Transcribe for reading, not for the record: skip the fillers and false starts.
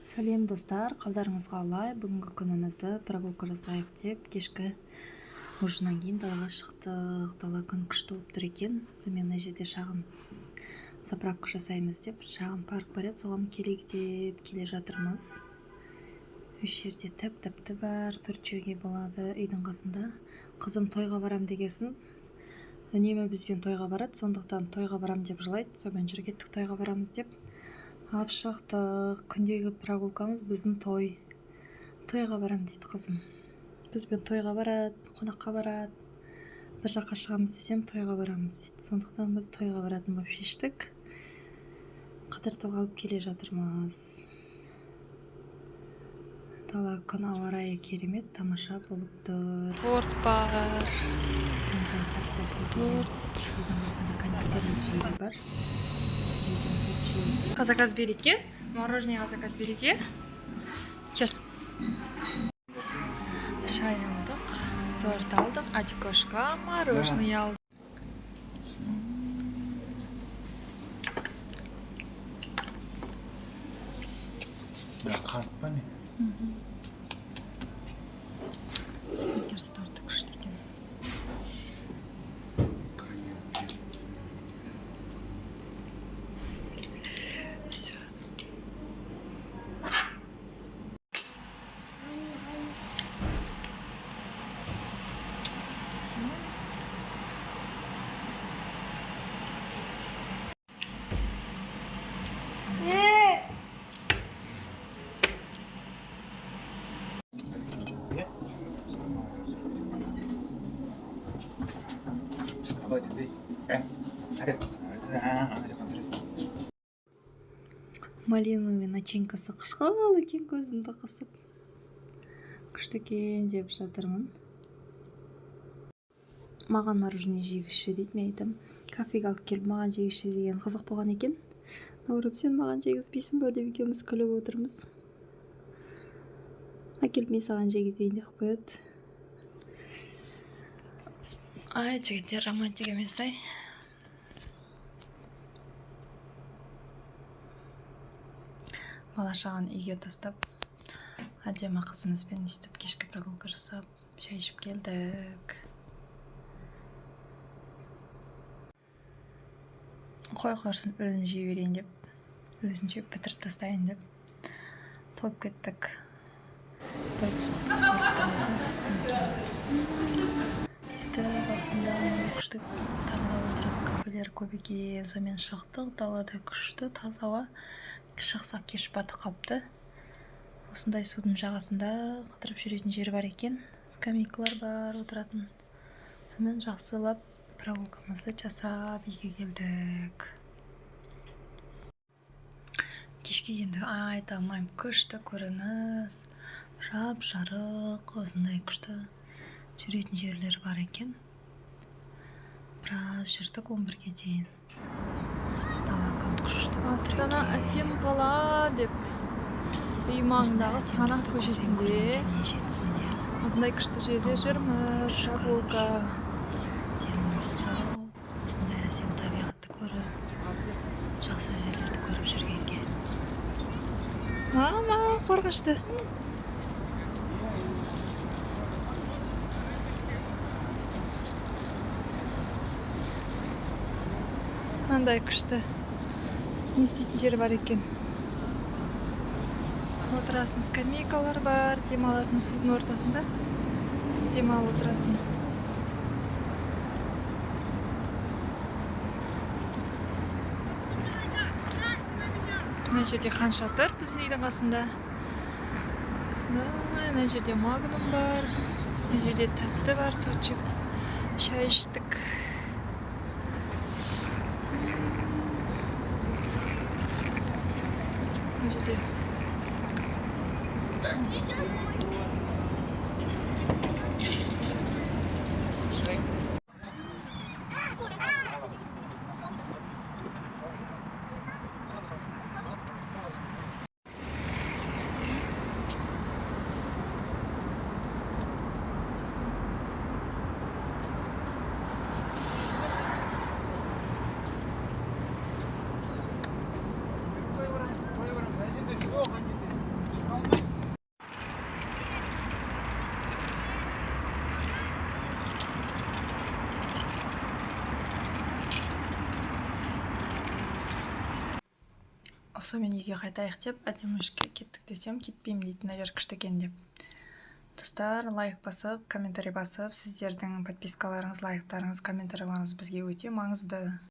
Сәлем достар, қалдарыңызға алай. Бүгінгі күнімізді прогулка жасайық деп кешкі ужиннан кейін далаға шықтық. Дала күн күшті болып тұр екен. Сонымен мына жерде шағын заправка жасаймыз деп шағын парк бар еді, соған келейік деп келе жатырмыз. Үш жерде тәп-тәпті бар, 4 жеуге болады. Үйдің қасында қызым тойға барам дегесін үнемі бізбен тойға барады, сондықтан тойға барам деп жылайды. Сонымен жүр кеттік, тойға барамыз деп алып шықтық. Күндегі прогулкамыз біздің тойға барам дейді қызым. Бізбен тойға барады, қонаққа барады. Бір жаққа шығамыз десем тойға барамыз дейді. Сондықтан біз тойға баратын болып шештік. Қыдыртып алып келе жатырмыз. Дала күн, ауа райы керемет, тамаша болып тұр. Торт бар. Торт. Кондитерлік желі бар. Заказ береке. Мороженое заказ береке. Кел. Шай алдық, торт алдық, очкошка мороженое алдық. Қатпа не? Сникерс торты күшті екен. Малиновый начинкасы қышқыл екен, көзімді қысып. Күшті екен деп жатырмын. Маған мороженое жегіші дейді, мен айтам. Кафеге алып келіп маған жегіші деген қызық болған екен. Наурыз, сен маған жегізбейсің бе деп екеуміз күліп отырмыз. Әкеліп мен саған жегізейін деп қояды. Ай, жігіттер романтик емес, ай. Бала-шағаны үйге тастап, әдемі қызымызбен өстіп кешкі прогулка жасап, шай ішіп келдік. Қой қорсын өзім жей берейін деп, өзім жеп бітіріп тастайын деп топ кеттік. Бір Есті басында күшті тағыда отырып, кафелер көп екен. Сонымен шықтық, далада күшті, таза ауа. Шықсақ кеш батып қалыпты. Осындай судың жағасында қыдырып жүретін жер бар екен. Скамейкалар бар отыратын. Сонымен жақсылап прогулкамызды жасап үйге келдік. Кешке енді айта алмайым, күшті көрініс, жап-жарық, осындай күшті жүретін жерлер бар екен. Біраз жүрдік 11-ге дейін. Дала күн күшті. Астана әсем қала деп үй маңындағы Санақ көшесінде осындай күшті жерде жүрміз. Прогулка. Деніміз сау, осындай әсем табиғатты көріп, жақсы жерлерді көріп жүргенге. Мама, қорқышты. Мынандай күшті не істейтін жер бар екен. Отырасын, скамейкалар бар, демалатын судың ортасында демалып отырасын. Мына жерде Хан Шатыр біздің үйдің қасында. Мына жерде Магнум бар, мына жерде тәтті бар, торт жеп шай іштік. Жерде сонымен үйге қайтайық деп әдемі ішке кеттік десем, кетпеймін дейді, мына жер күшті екен деп. Достар, лайк басып, комментарий басып, сіздердің подпискаларыңыз, лайктарыңыз, комментарийларыңыз бізге өте маңызды.